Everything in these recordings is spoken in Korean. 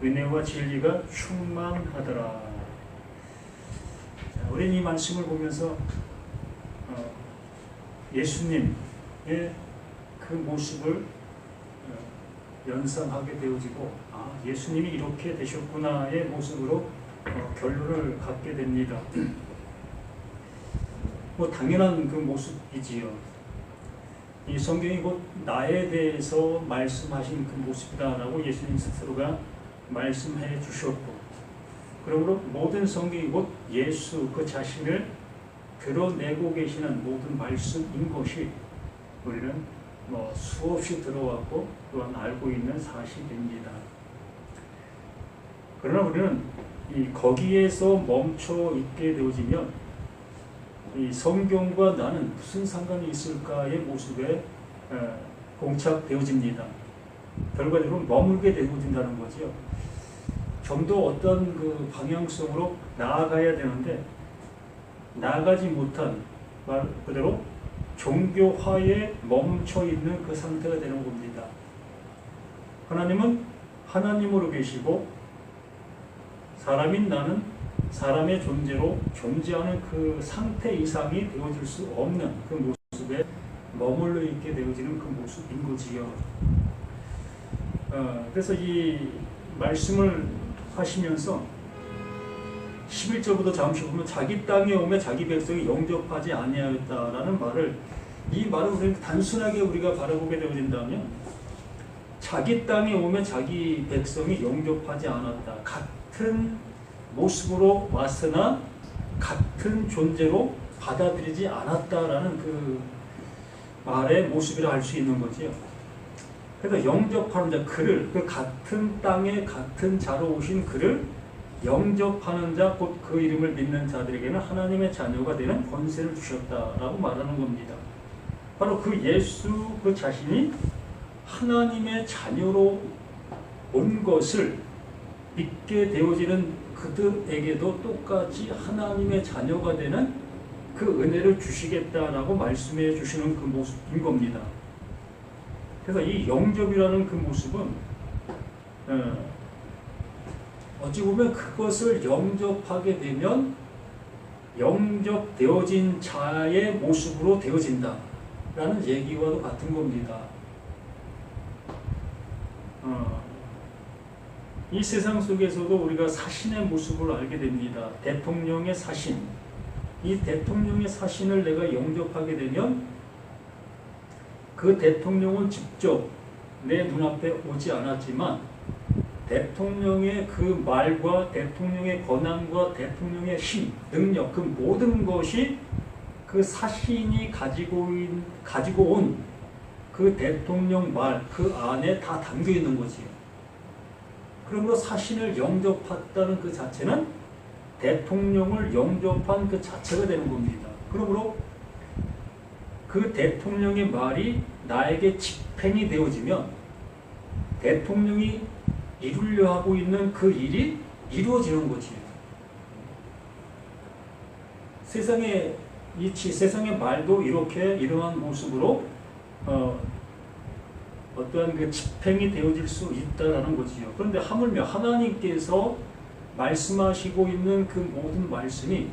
은혜와 진리가 충만하더라. 자, 우리는 이 말씀을 보면서 예수님의 그 모습을 연상하게 되어지고, 예수님이 이렇게 되셨구나의 모습으로 결론을 갖게 됩니다. 뭐 당연한 그 모습이지요. 이 성경이 곧 나에 대해서 말씀하신 그 모습이다라고 예수님 스스로가 말씀해 주셨고, 그러므로 모든 성경이 곧 예수 그 자신을 드러내고 계시는 모든 말씀인 것이 우리는 수없이 들어왔고 또한 알고 있는 사실입니다. 그러나 우리는 거기에서 멈춰 있게 되어지면 이 성경과 나는 무슨 상관이 있을까의 모습에 봉착되어집니다. 결과적으로 머물게 되어진다는 거죠. 좀 더 어떤 그 방향성으로 나아가야 되는데 나아가지 못한, 말 그대로 종교화에 멈춰 있는 그 상태가 되는 겁니다. 하나님은 하나님으로 계시고 사람인 나는 사람의 존재로 존재하는 그 상태 이상이 되어질 수 없는 그 모습에 머물러 있게 되어지는 그 모습인 거지요. 그래서 이 말씀을 하시면서 11절부터 잠시 보면 자기 땅에 오매 자기 백성이 영접하지 아니하였다라는 말을, 이 말을 우리가 단순하게 우리가 바라보게 되어진다면 자기 땅에 오매 자기 백성이 영접하지 않았다. 같은 모습으로 왔으나 같은 존재로 받아들이지 않았다라는 그 말의 모습이라 할 수 있는 거지요. 그래서 영접하는 자, 그를, 그 같은 땅에 같은 자로 오신 그를 영접하는 자, 곧 그 이름을 믿는 자들에게는 하나님의 자녀가 되는 권세를 주셨다라고 말하는 겁니다. 바로 그 예수 그 자신이 하나님의 자녀로 온 것을 믿게 되어지는 그들에게도 똑같이 하나님의 자녀가 되는 그 은혜를 주시겠다라고 말씀해 주시는 그 모습인 겁니다. 그래서 이 영접이라는 그 모습은 어찌 보면 그것을 영접하게 되면 영접되어진 자의 모습으로 되어진다라는 얘기와도 같은 겁니다. 이 세상 속에서도 우리가 사신의 모습을 알게 됩니다. 대통령의 사신. 이 대통령의 사신을 내가 영접하게 되면 그 대통령은 직접 내 눈앞에 오지 않았지만 대통령의 그 말과 대통령의 권한과 대통령의 힘, 능력, 그 모든 것이 그 사신이 가지고 온 그 대통령 말, 그 안에 다 담겨 있는 거지요. 그러므로 사신을 영접했다는 그 자체는 대통령을 영접한 그 자체가 되는 겁니다. 그러므로 그 대통령의 말이 나에게 집행이 되어지면 대통령이 이루려 하고 있는 그 일이 이루어지는 거지요. 세상의 이치, 세상의 말도 이렇게 이러한 모습으로 어떠한 그 집행이 되어질 수 있다라는 거지요. 그런데 하물며 하나님께서 말씀하시고 있는 그 모든 말씀이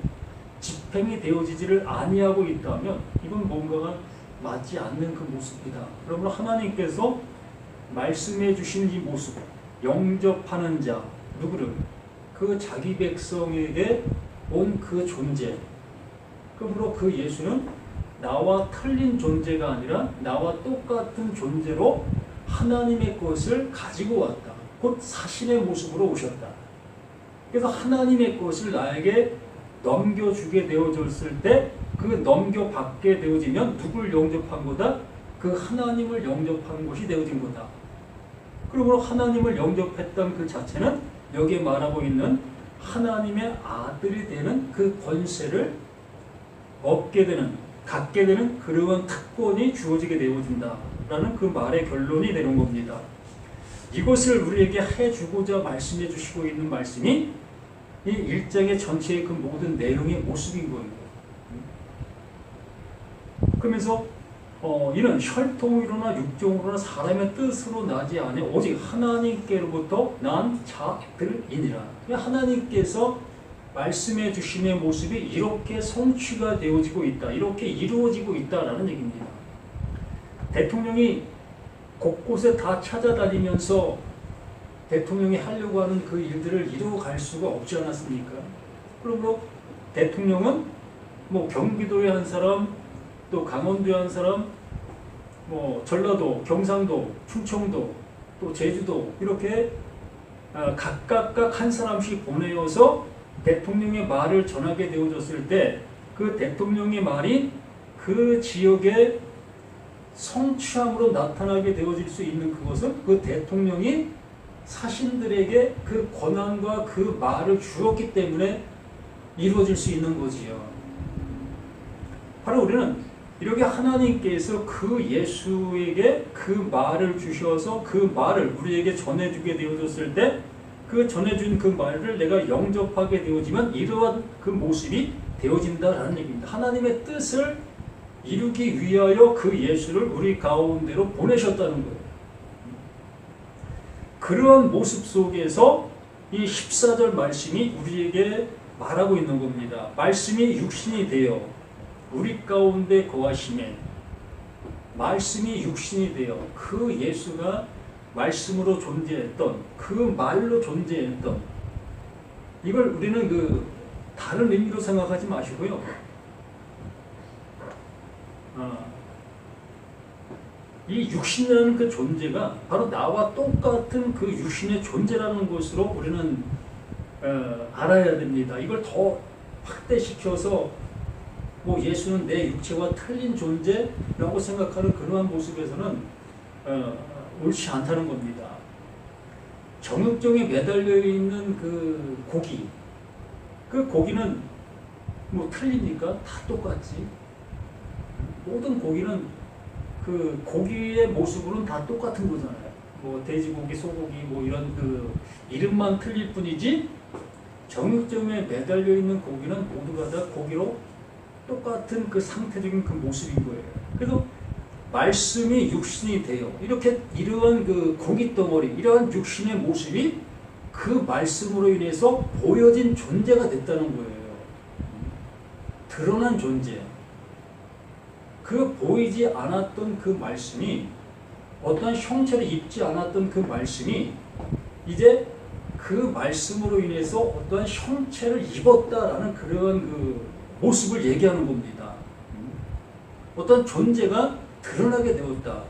집행이 되어지지를 아니하고 있다면 이건 뭔가가 맞지 않는 그 모습이다. 그러므로 하나님께서 말씀해 주시는 이 모습, 영접하는 자, 누구를? 그 자기 백성에게 온 그 존재. 그러므로 그 예수는 나와 틀린 존재가 아니라 나와 똑같은 존재로 하나님의 것을 가지고 왔다. 곧 사신의 모습으로 오셨다. 그래서 하나님의 것을 나에게 넘겨주게 되어졌을 때 그 넘겨받게 되어지면 누굴 영접한 거다? 그 하나님을 영접한 것이 되어진 거다. 그러므로 하나님을 영접했던 그 자체는 여기에 말하고 있는 하나님의 아들이 되는 그 권세를 얻게 되는, 갖게 되는 그러한 특권이 주어지게 되어진다라는 그 말의 결론이 되는 겁니다. 이것을 우리에게 해주고자 말씀해 주시고 있는 말씀이 이 1장의 전체의 그 모든 내용의 모습인 거예요. 그러면서 이는 혈통으로나 육종으로나 사람의 뜻으로 나지 않아 오직 하나님께로부터 난 자들이니라. 하나님께서 말씀해 주심의 모습이 이렇게 성취가 되어지고 있다. 이렇게 이루어지고 있다라는 얘기입니다. 대통령이 곳곳에 다 찾아다니면서 대통령이 하려고 하는 그 일들을 이루어갈 수가 없지 않았습니까? 그러므로 대통령은 뭐 경기도의 한 사람, 또 강원도의 한 사람, 뭐 전라도, 경상도, 충청도, 또 제주도 이렇게 각각 한 사람씩 보내어서 대통령의 말을 전하게 되어졌을 때 그 대통령의 말이 그 지역의 성취함으로 나타나게 되어질 수 있는 그것은 그 대통령이 사신들에게 그 권한과 그 말을 주었기 때문에 이루어질 수 있는 거지요. 바로 우리는 이렇게 하나님께서 그 예수에게 그 말을 주셔서 그 말을 우리에게 전해주게 되어졌을 때 그 전해준 그 말을 내가 영접하게 되어지면 이러한 그 모습이 되어진다라는 얘기입니다. 하나님의 뜻을 이루기 위하여 그 예수를 우리 가운데로 보내셨다는 거예요. 그러한 모습 속에서 이 14절 말씀이 우리에게 말하고 있는 겁니다. 말씀이 육신이 되어 우리 가운데 거하심에 말씀이 육신이 되어 그 예수가 말씀으로 존재했던 그 말로 존재했던 이걸 우리는 그 다른 의미로 생각하지 마시고요. 이 육신이라는 그 존재가 바로 나와 똑같은 그 육신의 존재라는 것으로 우리는 알아야 됩니다. 이걸 더 확대시켜서 뭐 예수는 내 육체와 틀린 존재라고 생각하는 그러한 모습에서는 옳지 않다는 겁니다. 정육종에 매달려 있는 그 고기, 그 고기는 뭐 틀립니까? 다 똑같지. 모든 고기는 그 고기의 모습으로는 다 똑같은 거잖아요. 뭐 돼지고기, 소고기 뭐 이런 그 이름만 틀릴 뿐이지 정육점에 매달려 있는 고기는 모두가 다 고기로 똑같은 그 상태적인 그 모습인 거예요. 그래서 말씀이 육신이 되어 이렇게 이러한 그 고기 덩어리, 이러한 육신의 모습이 그 말씀으로 인해서 보여진 존재가 됐다는 거예요. 드러난 존재. 그 보이지 않았던 그 말씀이 어떤 형체를 입지 않았던 그 말씀이 이제 그 말씀으로 인해서 어떤 형체를 입었다라는 그런 그 모습을 얘기하는 겁니다. 어떤 존재가 드러나게 되었다.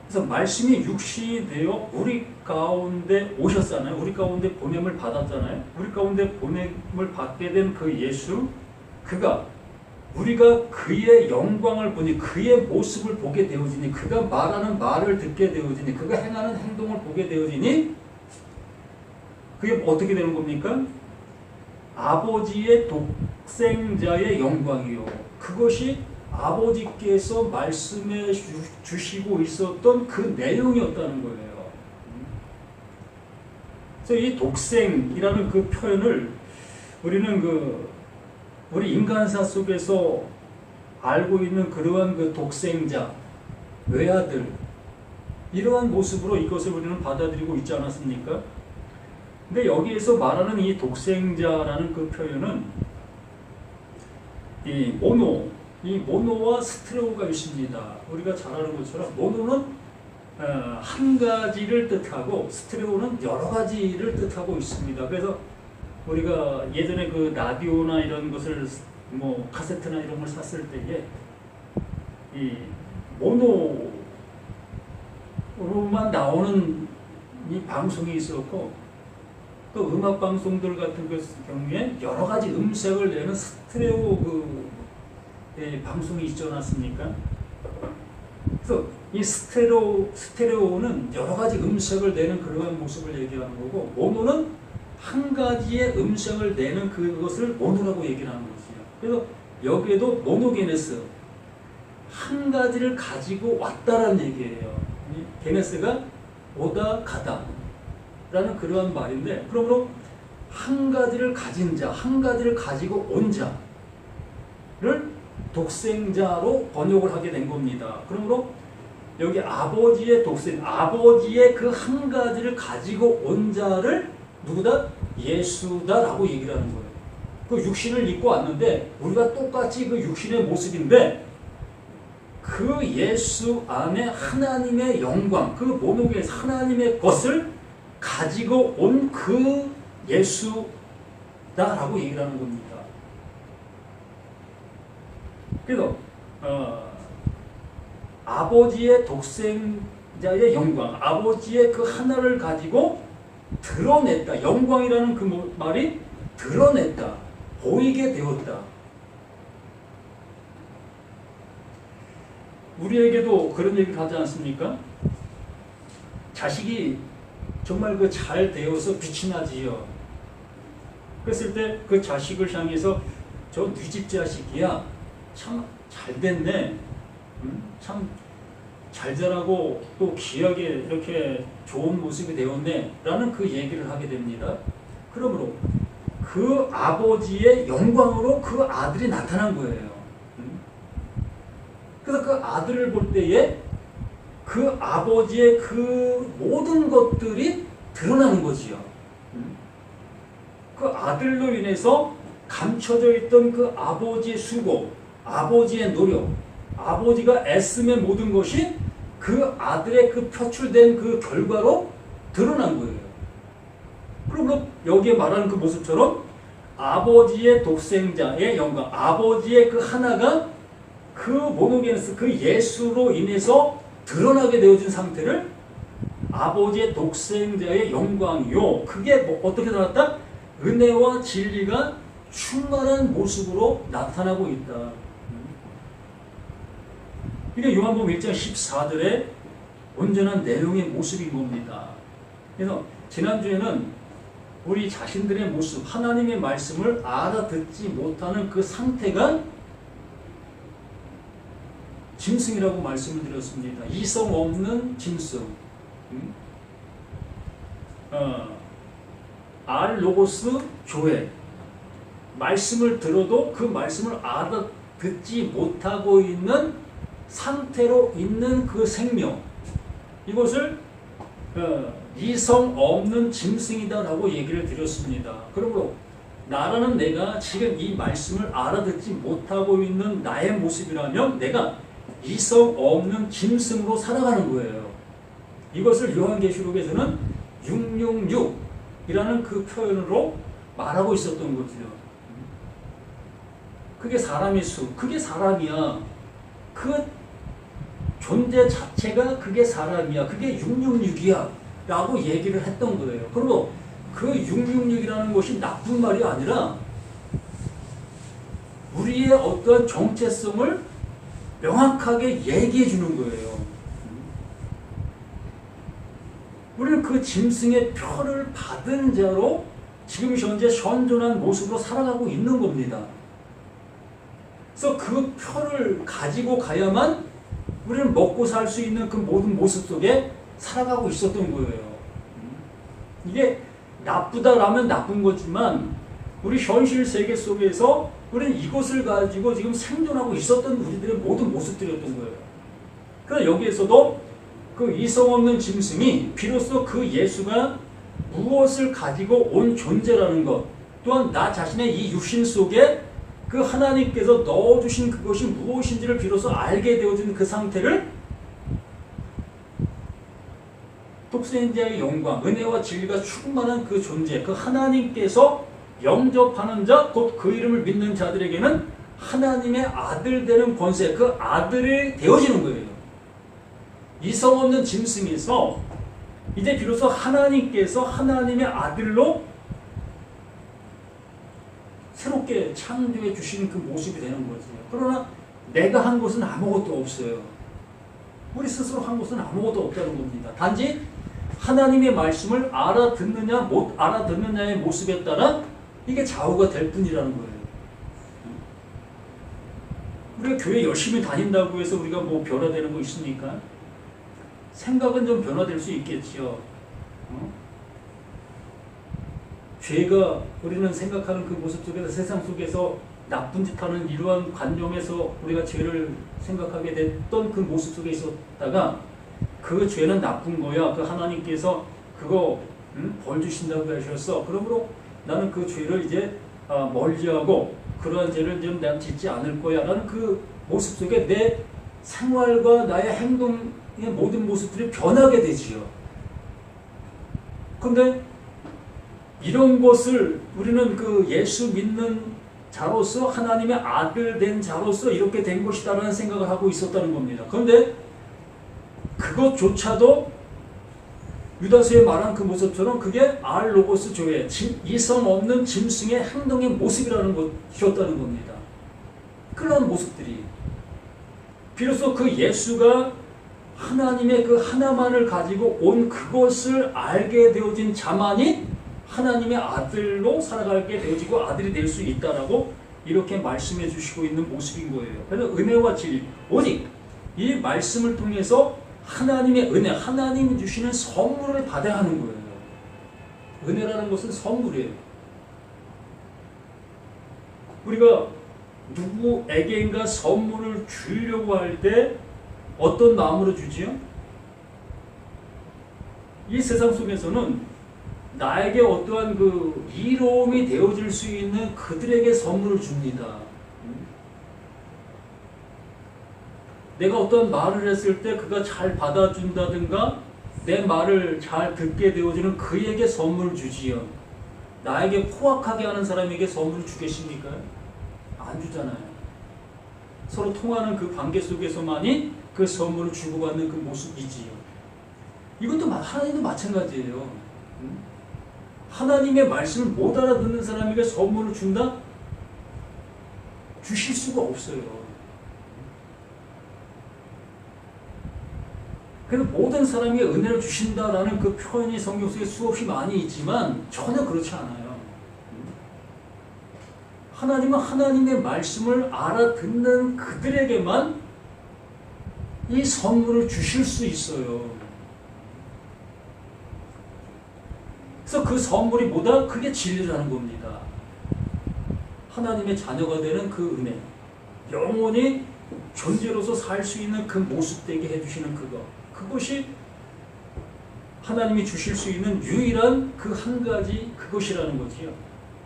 그래서 말씀이 육신이 되어 우리 가운데 오셨잖아요. 우리 가운데 보냄을 받았잖아요. 우리 가운데 보냄을 받게 된 그 예수, 그가 우리가 그의 영광을 보니 그의 모습을 보게 되어지니 그가 말하는 말을 듣게 되어지니 그가 행하는 행동을 보게 되어지니 그게 어떻게 되는 겁니까? 아버지의 독생자의 영광이요. 그것이 아버지께서 말씀해 주시고 있었던 그 내용이었다는 거예요. 그래서 이 독생이라는 그 표현을 우리는 우리 인간사 속에서 알고 있는 그러한 그 독생자, 외아들, 이러한 모습으로 이것을 우리는 받아들이고 있지 않았습니까? 근데 여기에서 말하는 이 독생자라는 그 표현은 이 모노와 스테레오가 있습니다. 우리가 잘 아는 것처럼 모노는 한 가지를 뜻하고 스테레오는 여러 가지를 뜻하고 있습니다. 그래서 우리가 예전에 그 라디오나 이런 것을 뭐 카세트나 이런 걸 샀을 때에 이 모노로만 나오는 이 방송이 있었고 또 음악 방송들 같은 경우에 여러 가지 음색을 내는 스테레오 방송이 있지 않았습니까? 그래서 이 스테레오는 여러 가지 음색을 내는 그러한 모습을 얘기하는 거고 모노는 한 가지의 음색을 내는 그것을 모노라고 얘기를 하는 것이죠. 그래서 여기에도 모노게네스, 한 가지를 가지고 왔다라는 얘기예요. 게네스가 오다 가다 라는 그러한 말인데, 그러므로 한 가지를 가진 자, 한 가지를 가지고 온 자를 독생자로 번역을 하게 된 겁니다. 그러므로 여기 아버지의 독생, 아버지의 그 한 가지를 가지고 온 자를 누구다? 예수다라고 얘기를 하는 거예요. 그 육신을 입고 왔는데 우리가 똑같이 그 육신의 모습인데 그 예수 안에 하나님의 영광, 그 모독에서 하나님의 것을 가지고 온 그 예수다라고 얘기를 하는 겁니다. 그래서 아버지의 독생자의 영광, 아버지의 그 하나를 가지고 드러냈다. 영광이라는 그 말이 드러냈다. 보이게 되었다. 우리에게도 그런 얘기를 하지 않습니까? 자식이 정말 그 잘 되어서 빛이 나지요. 그랬을 때 그 자식을 향해서 저 네 집 자식이야. 참 잘 됐네. 참 잘 자라고 또 귀하게 이렇게 좋은 모습이 되었네. 라는 그 얘기를 하게 됩니다. 그러므로 그 아버지의 영광으로 그 아들이 나타난 거예요. 그래서 그 아들을 볼 때에 그 아버지의 그 모든 것들이 드러나는 거지요. 그 아들로 인해서 감춰져 있던 그 아버지의 수고, 아버지의 노력, 아버지가 애쓰는 모든 것이 그 아들의 그 표출된 그 결과로 드러난 거예요. 그러므로 여기에 말하는 그 모습처럼 아버지의 독생자의 영광, 아버지의 그 하나가 그 모노게네스, 그 예수로 인해서 드러나게 되어진 상태를 아버지의 독생자의 영광이요. 그게 어떻게 나왔다? 은혜와 진리가 충만한 모습으로 나타나고 있다. 이게 요한복음 1장 14절의 온전한 내용의 모습인 겁니다. 그래서 지난주에는 우리 자신들의 모습, 하나님의 말씀을 알아듣지 못하는 그 상태가 짐승이라고 말씀을 드렸습니다. 이성 없는 짐승. 알로고스 교회. 말씀을 들어도 그 말씀을 알아듣지 못하고 있는 상태로 있는 그 생명. 이것을 이성 없는 짐승이다라고 얘기를 드렸습니다. 그러므로 나라는 내가 지금 이 말씀을 알아듣지 못하고 있는 나의 모습이라면 내가 이성 없는 짐승으로 살아가는 거예요. 이것을 요한계시록에서는 666이라는 그 표현으로 말하고 있었던 거죠. 그게 사람의 수, 그게 사람이야. 그 존재 자체가 그게 사람이야. 그게 666이야. 라고 얘기를 했던 거예요. 그리고 그 666이라는 것이 나쁜 말이 아니라 우리의 어떤 정체성을 명확하게 얘기해 주는 거예요. 우리는 그 짐승의 표를 받은 자로 지금 현재 현존한 모습으로 살아가고 있는 겁니다. 그래서 그 표를 가지고 가야만 우리는 먹고 살 수 있는 그 모든 모습 속에 살아가고 있었던 거예요. 이게 나쁘다라면 나쁜 거지만 우리 현실 세계 속에서 우리는 이것을 가지고 지금 생존하고 있었던 우리들의 모든 모습들이었던 거예요. 그래서 여기에서도 그 이성 없는 짐승이 비로소 그 예수가 무엇을 가지고 온 존재라는 것, 또한 나 자신의 이 육신 속에 그 하나님께서 넣어주신 그것이 무엇인지를 비로소 알게 되어진 그 상태를 독생자의 영광, 은혜와 진리가 충만한 그 존재, 그 하나님께서 영접하는 자, 곧 그 이름을 믿는 자들에게는 하나님의 아들 되는 권세, 그 아들이 되어지는 거예요. 이성 없는 짐승에서 이제 비로소 하나님께서 하나님의 아들로 새롭게 창조해 주신 그 모습이 되는 거죠. 그러나 내가 한 것은 아무것도 없어요. 우리 스스로 한 것은 아무것도 없다는 겁니다. 단지 하나님의 말씀을 알아듣느냐 못 알아듣느냐의 모습에 따라 이게 좌우가 될 뿐이라는 거예요. 우리가 교회 열심히 다닌다고 해서 우리가 뭐 변화되는 거 있습니까? 생각은 좀 변화될 수 있겠지요. 죄가 우리는 생각하는 그 모습 속에서 세상 속에서 나쁜 짓 하는 이러한 관념에서 우리가 죄를 생각하게 됐던 그 모습 속에 있었다가 그 죄는 나쁜 거야. 그 하나님께서 그거 벌 주신다고 하셨어. 그러므로 나는 그 죄를 이제 멀리하고 그러한 죄를 좀 내가 짓지 않을 거야 라는 그 모습 속에 내 생활과 나의 행동의 모든 모습들이 변하게 되지요. 근데 이런 것을 우리는 그 예수 믿는 자로서 하나님의 아들 된 자로서 이렇게 된 것이다라는 생각을 하고 있었다는 겁니다. 그런데 그것조차도 유다서에 말한 그 모습처럼 그게 알로고스 조의 이성 없는 짐승의 행동의 모습이라는 것이었다는 겁니다. 그런 모습들이 비로소 그 예수가 하나님의 그 하나만을 가지고 온 그것을 알게 되어진 자만이 하나님의 아들로 살아가게 되어지고 아들이 될 수 있다라고 이렇게 말씀해 주시고 있는 모습인 거예요. 그래서 은혜와 진리, 오직 이 말씀을 통해서 하나님의 은혜, 하나님이 주시는 선물을 받아야 하는 거예요. 은혜라는 것은 선물이에요. 우리가 누구에게인가 선물을 주려고 할 때 어떤 마음으로 주지요? 이 세상 속에서는 나에게 어떠한 그 이로움이 되어질 수 있는 그들에게 선물을 줍니다. 내가 어떤 말을 했을 때 그가 잘 받아준다든가 내 말을 잘 듣게 되어지는 그에게 선물을 주지요. 나에게 포악하게 하는 사람에게 선물을 주겠습니까? 안 주잖아요. 서로 통하는 그 관계 속에서만이 그 선물을 주고받는 그 모습이지요. 이것도 하나님도 마찬가지예요. 하나님의 말씀을 못 알아듣는 사람에게 선물을 준다? 주실 수가 없어요. 그래서 모든 사람에게 은혜를 주신다라는 그 표현이 성경 속에 수없이 많이 있지만 전혀 그렇지 않아요. 하나님은 하나님의 말씀을 알아듣는 그들에게만 이 선물을 주실 수 있어요. 그래서 그 선물이 뭐다? 그게 진리라는 겁니다. 하나님의 자녀가 되는 그 은혜, 영원히 존재로서 살 수 있는 그 모습 되게 해주시는 그것이 하나님이 주실 수 있는 유일한 그 한 가지 그것이라는 거지요.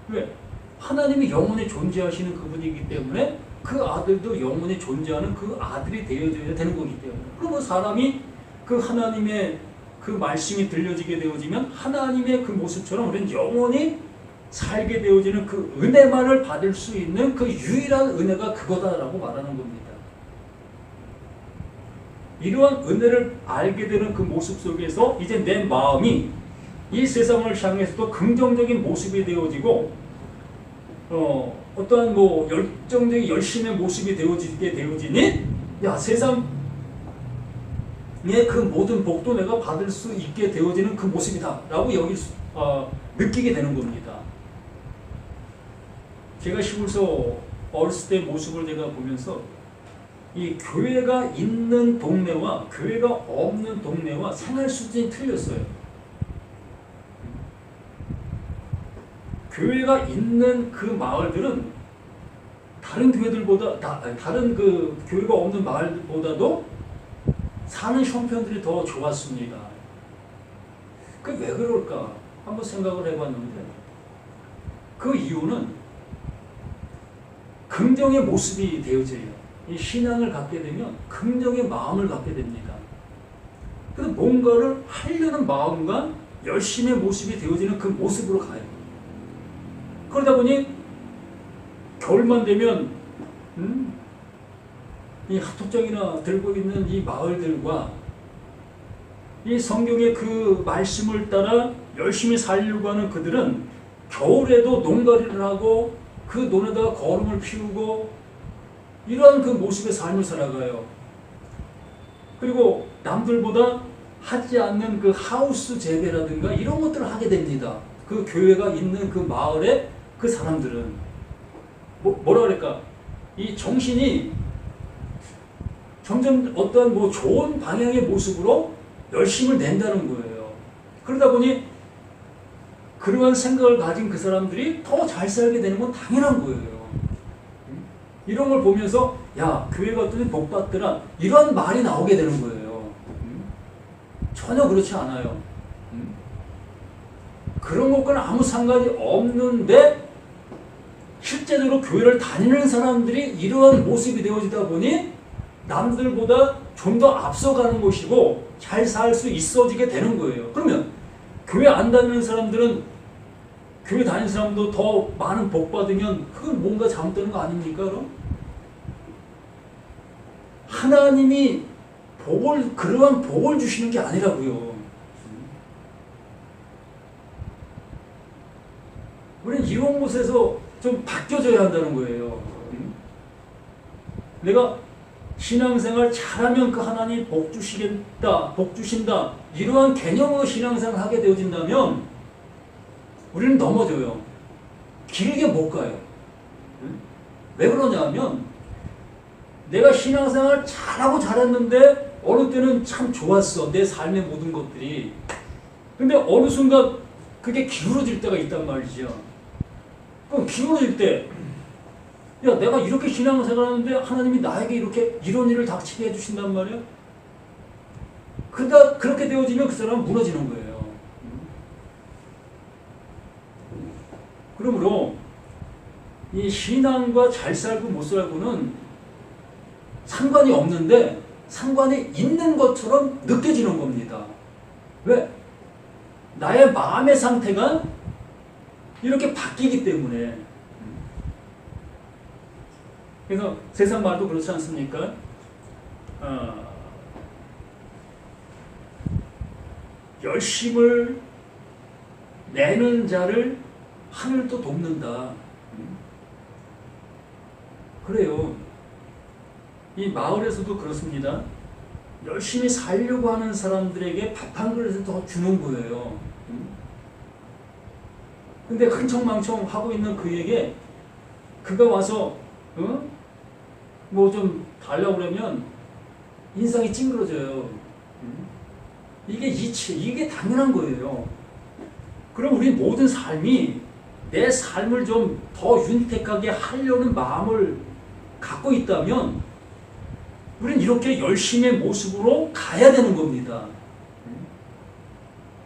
왜? 하나님이 영원히 존재하시는 그분이기 때문에 그 아들도 영원히 존재하는 그 아들이 되어져야 되는 거기 때문에. 그러면 사람이 그 하나님의 그 말씀이 들려지게 되어지면 하나님의 그 모습처럼 우리는 영원히 살게 되어지는 그 은혜만을 받을 수 있는 그 유일한 은혜가 그거다라고 말하는 겁니다. 이러한 은혜를 알게 되는 그 모습 속에서 이제 내 마음이 이 세상을 향해서도 긍정적인 모습이 되어지고 어떠한 뭐 열정적인 열심의 모습이 되어지게 되어지니 야 세상의 그 모든 복도 내가 받을 수 있게 되어지는 그 모습이다 라고 느끼게 되는 겁니다. 제가 시골서 어렸을 때 모습을 제가 보면서 이 교회가 있는 동네와 교회가 없는 동네와 생활 수준이 틀렸어요. 교회가 있는 그 마을들은 다른 교회들보다 다른 그 교회가 없는 마을보다도 사는 형편들이 더 좋았습니다. 그 왜 그럴까? 한번 생각을 해봤는데 그 이유는 긍정의 모습이 되어져요. 이 신앙을 갖게 되면 긍정의 마음을 갖게 됩니다. 그래서 뭔가를 하려는 마음과 열심의 모습이 되어지는 그 모습으로 가요. 그러다 보니 겨울만 되면 이 핫도장이나 들고 있는 이 마을들과 이 성경의 그 말씀을 따라 열심히 살려고 하는 그들은 겨울에도 농가리를 하고 그 논에다가 거름을 피우고 이러한 그 모습의 삶을 살아가요. 그리고 남들보다 하지 않는 그 하우스 재배라든가 이런 것들을 하게 됩니다. 그 교회가 있는 그 마을에 그 사람들은 뭐라 그럴까? 이 정신이 점점 어떤 뭐 좋은 방향의 모습으로 열심을 낸다는 거예요. 그러다 보니 그러한 생각을 가진 그 사람들이 더 잘 살게 되는 건 당연한 거예요. 이런 걸 보면서 야, 교회 갔더니 복 받더라, 이런 말이 나오게 되는 거예요. 전혀 그렇지 않아요. 그런 것과는 아무 상관이 없는데 실제적으로 교회를 다니는 사람들이 이러한 모습이 되어지다 보니 남들보다 좀 더 앞서가는 것이고 잘 살 수 있어지게 되는 거예요. 그러면 교회 안 다니는 사람들은 교회 다니는 사람도 더 많은 복 받으면 그건 뭔가 잘못되는 거 아닙니까? 그럼? 하나님이 그러한 복을 주시는 게 아니라고요. 우리는 이런 곳에서 좀 바뀌어져야 한다는 거예요. 내가 신앙생활 잘하면 그 하나님 복 주시겠다, 복 주신다, 이러한 개념으로 신앙생활을 하게 되어진다면 우리는 넘어져요. 길게 못 가요. 왜 그러냐면 내가 신앙생활 잘하고 잘했는데 어느 때는 참 좋았어, 내 삶의 모든 것들이. 근데 어느 순간 그게 기울어질 때가 있단 말이죠. 그럼 기울어질 때, 야, 내가 이렇게 신앙생활 하는데 하나님이 나에게 이렇게 이런 일을 닥치게 해주신단 말이야? 그러다 그렇게 되어지면 그 사람은 무너지는 거예요. 그러므로 이 신앙과 잘 살고 못 살고는 상관이 없는데 상관이 있는 것처럼 느껴지는 겁니다. 왜? 나의 마음의 상태가 이렇게 바뀌기 때문에. 그래서 세상 말도 그렇지 않습니까? 열심을 내는 자를 하늘도 돕는다. 그래요. 이 마을에서도 그렇습니다. 열심히 살려고 하는 사람들에게 밥 한 그릇을 더 주는 거예요. 근데 흥청망청 하고 있는 그에게 그가 와서 뭐 좀 달라고 그러면 인상이 찡그러져요. 이게 당연한 거예요. 그럼 우리 모든 삶이 내 삶을 좀 더 윤택하게 하려는 마음을 갖고 있다면 우리는 이렇게 열심의 모습으로 가야 되는 겁니다.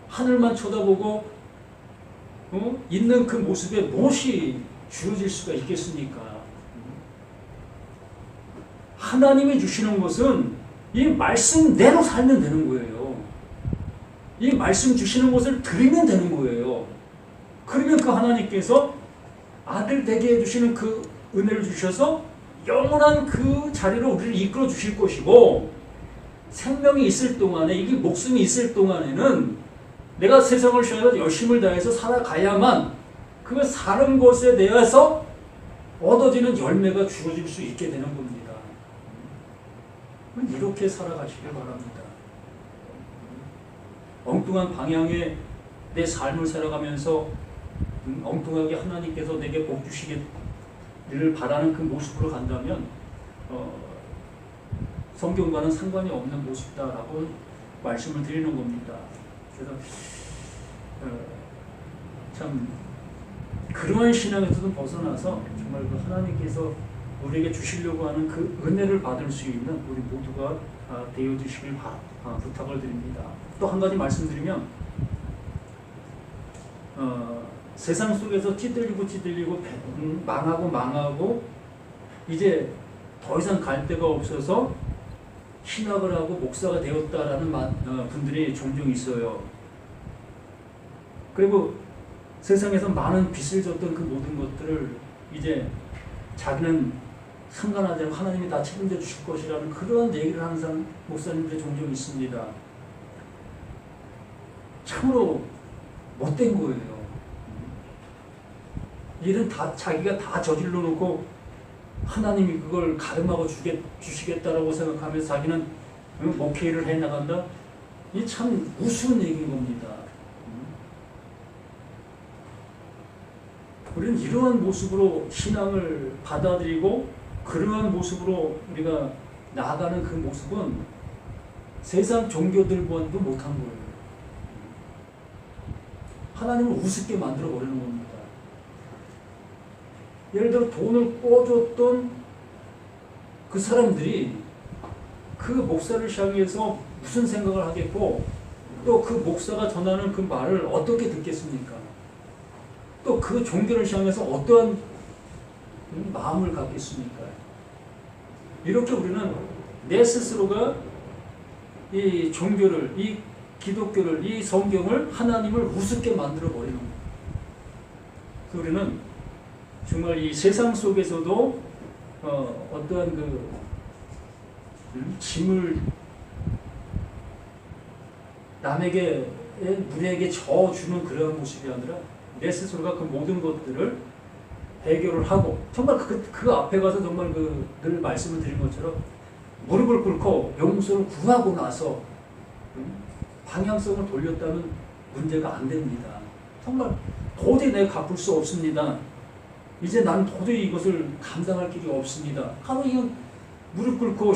하늘만 쳐다보고 있는 그 모습에 무엇이 주어질 수가 있겠습니까? 하나님이 주시는 것은 이 말씀대로 살면 되는 거예요. 이 말씀 주시는 것을 들으면 되는 거예요. 그러면 그 하나님께서 아들 되게 해주시는 그 은혜를 주셔서 영원한 그 자리로 우리를 이끌어 주실 것이고, 생명이 있을 동안에, 이게 목숨이 있을 동안에는 내가 세상을 향해서 열심을 다해서 살아가야만 그 사는 것에 대해서 얻어지는 열매가 주어질 수 있게 되는 겁니다. 이렇게 살아가시길 바랍니다. 엉뚱한 방향에 내 삶을 살아가면서 엉뚱하게 하나님께서 내게 복 주시기를 바라는 그 모습으로 간다면 성경과는 상관이 없는 모습이다라고 말씀을 드리는 겁니다. 그래서 참 그러한 신앙에서도 벗어나서 정말 그 하나님께서 우리에게 주시려고 하는 그 은혜를 받을 수 있는 우리 모두가 되어 주시길 부탁을 드립니다. 또 한 가지 말씀드리면 세상 속에서 찌들리고 망하고 이제 더 이상 갈 데가 없어서 신학을 하고 목사가 되었다라는 분들이 종종 있어요. 그리고 세상에서 많은 빚을 졌던 그 모든 것들을 이제 자기는 상관하지 않고 하나님이 다 책임져 주실 것이라는 그러한 얘기를 하는 사람, 목사님들이 종종 있습니다. 참으로 못된 거예요. 일은 다 자기가 다 저질러 놓고 하나님이 그걸 가름하고 주시겠다라고 생각하면서 자기는 목회를 해나간다? 이 참 우스운 얘기인 겁니다. 우리는 이러한 모습으로 신앙을 받아들이고 그러한 모습으로 우리가 나아가는 그 모습은 세상 종교들과도 못한 거예요. 하나님을 우습게 만들어 버리는 겁니다. 예를 들어 돈을 꿔줬던 그 사람들이 그 목사를 향해서 무슨 생각을 하겠고 또 그 목사가 전하는 그 말을 어떻게 듣겠습니까? 또 그 종교를 향해서 어떠한 마음을 갖겠습니까? 이렇게 우리는 내 스스로가 이 종교를, 이 기독교를, 이 성경을, 하나님을 우습게 만들어 버리는 거예요. 우리는 정말 이 세상 속에서도 어떠한 그 짐을 남에게 누리에게 져주는 그런 모습이 아니라 내 스스로가 그 모든 것들을 해결을 하고 정말 그 앞에 가서 정말 늘 말씀을 드린 것처럼 무릎을 꿇고 용서를 구하고 나서 방향성을 돌렸다면 문제가 안 됩니다. 정말 도저히 내가 갚을 수 없습니다. 이제 난 도저히 이것을 감당할 길이 없습니다. 하루 이거 무릎 꿇고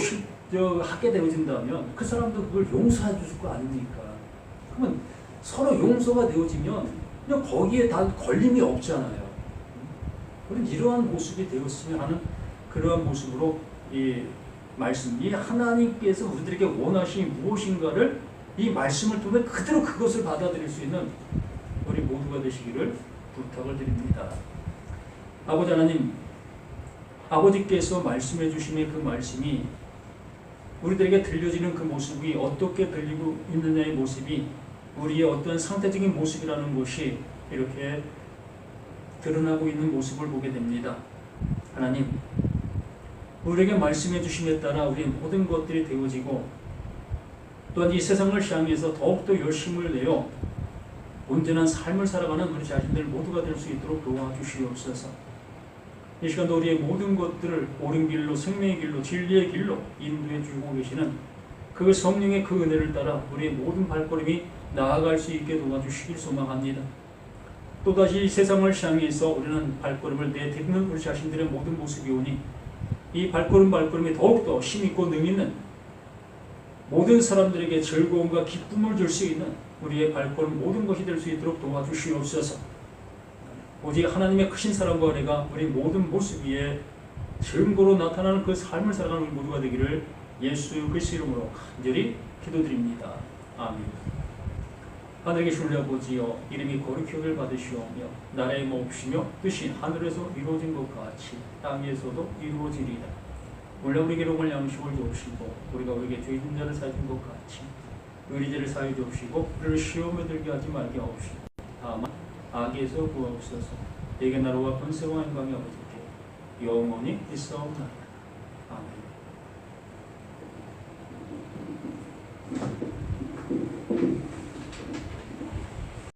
하게 되어진다면 그 사람도 그걸 용서해 줄 거 아닙니까? 그러면 서로 용서가 되어지면 그냥 거기에 다 걸림이 없잖아요. 그런 이러한 모습이 되었으면 하는 그러한 모습으로 이 말씀, 이 하나님께서 우리들에게 원하시는 무엇인가를 이 말씀을 통해 그대로 그것을 받아들일 수 있는 우리 모두가 되시기를 부탁을 드립니다. 아버지 하나님, 아버지께서 말씀해 주시는 그 말씀이 우리들에게 들려지는 그 모습이 어떻게 들리고 있느냐의 모습이 우리의 어떤 상태적인 모습이라는 것이 이렇게 드러나고 있는 모습을 보게 됩니다. 하나님, 우리에게 말씀해 주심에 따라 우리의 모든 것들이 되어지고 또한 이 세상을 향해서 더욱더 열심을 내어 온전한 삶을 살아가는 우리 자신들 모두가 될 수 있도록 도와주시옵소서. 이 시간도 우리의 모든 것들을 옳은 길로, 생명의 길로, 진리의 길로 인도해 주고 계시는 그 성령의 그 은혜를 따라 우리의 모든 발걸음이 나아갈 수 있게 도와주시길 소망합니다. 또다시 이 세상을 향해서 우리는 발걸음을 내딛는 우리 자신들의 모든 모습이 오니 이 발걸음이 더욱더 힘있고 능있는 모든 사람들에게 즐거움과 기쁨을 줄 수 있는 우리의 발걸음 모든 것이 될 수 있도록 도와주시옵소서. 오직 하나님의 크신 사랑과 은혜가 우리 모든 모습 위에 증거로 나타나는 그 삶을 살아가는 우리 모두가 되기를 예수 그리스도 이름으로 간절히 기도드립니다. 아멘. 하늘에 계신 우리 아버지여, 이름이 거룩히 여길 받으시오며 나라의 몫이며 뜻이 하늘에서 이루어진 것 같이 땅에서도 이루어지리이다. 원래 우리에게 로을 양식을 주옵시고 우리가 우리에게 죄 있는 자를 사해 준 것 같이 우리 죄를 사해 주옵시고 우리를 시험에 들게 하지 말게 하옵시고 다만 악에서 구하옵소서. 내게 나라와 권세와 영광이 아버지께 영원히 있사옵나이다. 아멘.